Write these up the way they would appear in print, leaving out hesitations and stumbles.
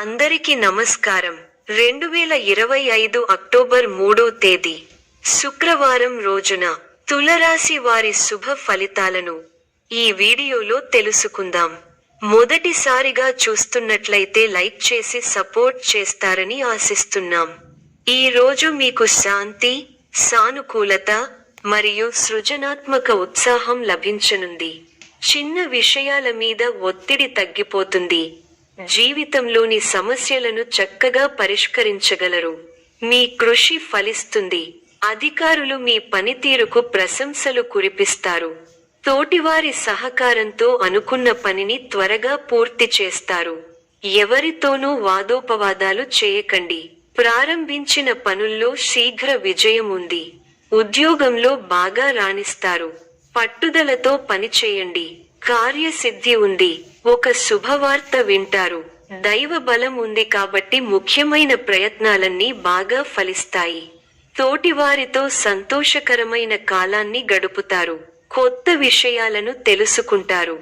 అందరికీ నమస్కారం. 2025 అక్టోబర్ 3వ తేదీ శుక్రవారం రోజున తులరాశి వారి శుభ ఫలితాలను ఈ వీడియోలో తెలుసుకుందాం. మొదటిసారిగా చూస్తున్నట్లయితే లైక్ చేసి సపోర్ట్ చేస్తారని ఆశిస్తున్నాం. ఈ రోజు మీకు శాంతి, సానుకూలత మరియు సృజనాత్మక ఉత్సాహం లభించనుంది. చిన్న విషయాల మీద ఒత్తిడి తగ్గిపోతుంది. జీవితంలోని సమస్యలను చక్కగా పరిష్కరించగలరు. మీ కృషి ఫలిస్తుంది. అధికారులు మీ పనితీరుకు ప్రశంసలు కురిపిస్తారు. తోటివారి సహకారంతో అనుకున్న పనిని త్వరగా పూర్తి చేస్తారు. ఎవరితోనూ వాదోపవాదాలు చేయకండి. ప్రారంభించిన పనుల్లో శీఘ్ర విజయం ఉంది. ఉద్యోగంలో బాగా రాణిస్తారు. పట్టుదలతో పనిచేయండి. కార్యసిద్ధి ఉంది. ఒక శుభవార్త వింటారు. దైవ బలం ఉంది కాబట్టి ముఖ్యమైన ప్రయత్నాలన్నీ బాగా ఫలిస్తాయి. తోటివారితో సంతోషకరమైన కాలాన్ని గడుపుతారు. కొత్త విషయాలను తెలుసుకుంటారు.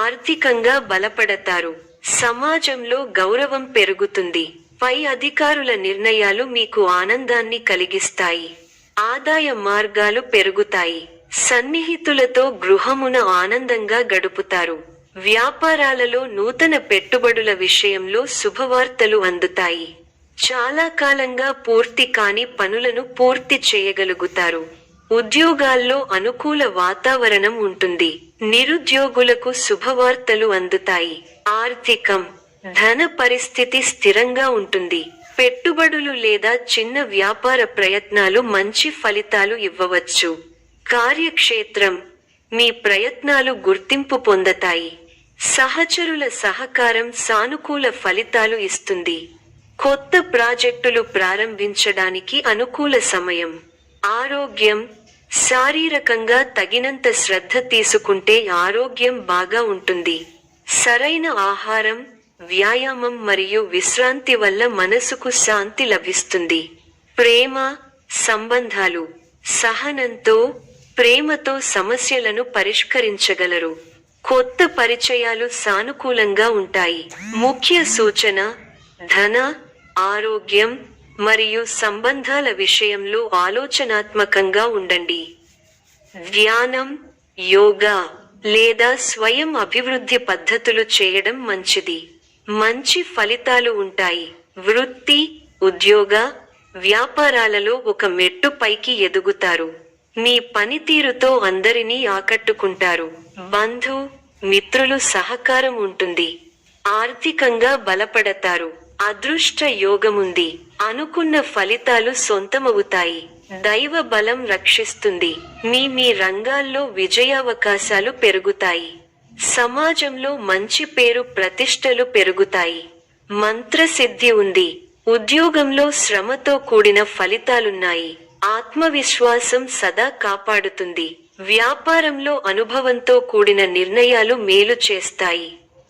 ఆర్థికంగా బలపడతారు. సమాజంలో గౌరవం పెరుగుతుంది. పై అధికారుల నిర్ణయాలు మీకు ఆనందాన్ని కలిగిస్తాయి. ఆదాయ మార్గాలు పెరుగుతాయి. సన్నిహితులతో గృహమున ఆనందంగా గడుపుతారు. వ్యాపారాలలో నూతన పెట్టుబడుల విషయంలో శుభవార్తలు అందుతాయి. చాలా కాలంగా పూర్తి కాని పనులను పూర్తి చేయగలుగుతారు. ఉద్యోగాల్లో అనుకూల వాతావరణం ఉంటుంది. నిరుద్యోగులకు శుభవార్తలు అందుతాయి. ఆర్థికం, ధన పరిస్థితి స్థిరంగా ఉంటుంది. పెట్టుబడులు లేదా చిన్న వ్యాపార ప్రయత్నాలు మంచి ఫలితాలు ఇవ్వవచ్చు. కార్యక్షేత్రం, మీ ప్రయత్నాలు గుర్తింపు పొందతాయి. సహచరుల సహకారం సానుకూల ఫలితాలు ఇస్తుంది. కొత్త ప్రాజెక్టులు ప్రారంభించడానికి అనుకూల సమయం. ఆరోగ్యం, శారీరకంగా తగినంత శ్రద్ధ తీసుకుంటే ఆరోగ్యం బాగా ఉంటుంది. సరైన ఆహారం, వ్యాయామం మరియు విశ్రాంతి వల్ల మనసుకు శాంతి లభిస్తుంది. ప్రేమ, సంబంధాలు, సహనంతో, ప్రేమతో సమస్యలను పరిష్కరించగలరు. కొత్త పరిచయాలు సానుకూలంగా ఉంటాయి. ముఖ్య సూచన: ధన, ఆరోగ్యం మరియు సంబంధాల విషయంలో ఆలోచనాత్మకంగా ఉండండి. ధ్యానం, యోగా లేదా స్వయం అభివృద్ధి పద్ధతులు చేయడం మంచిది. మంచి ఫలితాలు ఉంటాయి. వృత్తి, ఉద్యోగ, వ్యాపారాలలో ఒక మెట్టు పైకి ఎదుగుతారు. మీ పనితీరుతో అందరినీ ఆకట్టుకుంటారు. బంధు, మిత్రులు సహకారం ఉంటుంది. ఆర్థికంగా బలపడతారు. అదృష్ట యోగముంది. అనుకున్న ఫలితాలు సొంతమవుతాయి. దైవ బలం రక్షిస్తుంది. మీ రంగాల్లో విజయావకాశాలు పెరుగుతాయి. సమాజంలో మంచి పేరు ప్రతిష్టలు పెరుగుతాయి. మంత్రసిద్ధి ఉంది. ఉద్యోగంలో శ్రమతో కూడిన ఫలితాలున్నాయి. ఆత్మవిశ్వాసం సదా కాపాడుతుంది. వ్యాపారంలో అనుభవంతో కూడిన నిర్ణయాలు మేలు చేస్తాయి.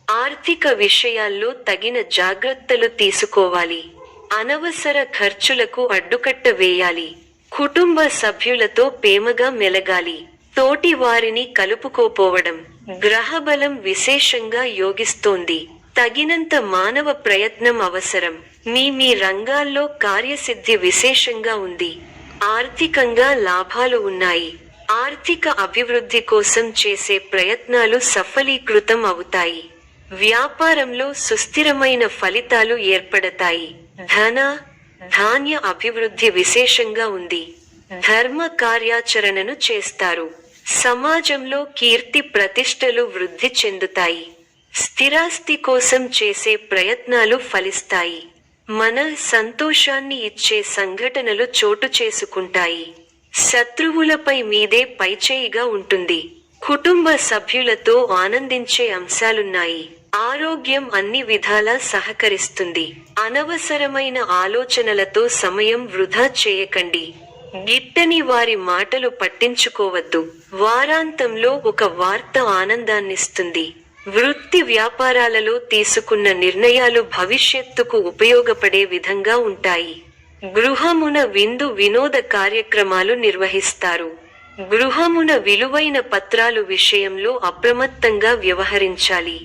ఆర్థిక విషయాల్లో తగిన జాగ్రత్తలు తీసుకోవాలి. అనవసర ఖర్చులకు అడ్డుకట్ట వేయాలి. కుటుంబ సభ్యులతో ప్రేమగా మెలగాలి. తోటి వారిని కలుపుకోపోవడం. గ్రహబలం విశేషంగా యోగిస్తోంది. తగినంత మానవ ప్రయత్నం అవసరం. మీ రంగాల్లో కార్యసిద్ధి విశేషంగా ఉంది. ఆర్థికంగా లాభాలు ఉన్నాయి. ఆర్థిక అభివృద్ధి కోసం చేసే ప్రయత్నాలు సఫలీకృతం అవుతాయి. వ్యాపారంలో సుస్థిరమైన ఫలితాలు ఏర్పడతాయి. ధన, ధాన్య అభివృద్ధి విశేషంగా ఉంది. ధర్మ కార్యాచరణను చేస్తారు. సమాజంలో కీర్తి ప్రతిష్టలు వృద్ధి చెందుతాయి. స్థిరాస్తి కోసం చేసే ప్రయత్నాలు ఫలిస్తాయి. మన సంతోషాన్ని ఇచ్చే సంఘటనలు చోటు చేసుకుంటాయి. శత్రువులపై మీదే పైచేయిగా ఉంటుంది. కుటుంబ సభ్యులతో ఆనందించే అంశాలున్నాయి. ఆరోగ్యం అన్ని విధాలా సహకరిస్తుంది. అనవసరమైన ఆలోచనలతో సమయం వృధా చేయకండి. గిట్టని వారి మాటలు పట్టించుకోవద్దు. వారాంతంలో ఒక వార్త ఆనందాన్నిస్తుంది. వృత్తి వ్యాపారాలలో తీసుకున్న నిర్ణయాలు భవిష్యత్తుకు ఉపయోగపడే విధంగా ఉంటాయి. గృహమున విందు వినోద కార్యక్రమాలు నిర్వహిస్తారు. గృహమున విలువైన పత్రాలు విషయంలో అప్రమత్తంగా వ్యవహరించాలి.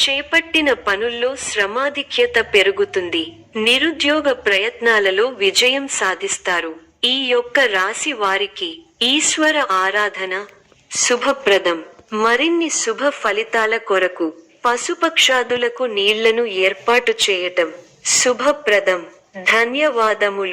చేపట్టిన పనుల్లో శ్రమాధిక్యత పెరుగుతుంది. నిరుద్యోగ ప్రయత్నాలలో విజయం సాధిస్తారు. ఈ యొక్క రాశి వారికి ఈశ్వర ఆరాధన శుభప్రదం. మరిన్ని శుభ ఫలితాల కొరకు పశుపక్షాదులకు నీళ్లను ఏర్పాటు చేయటం శుభప్రదం. ధన్యవాదములు.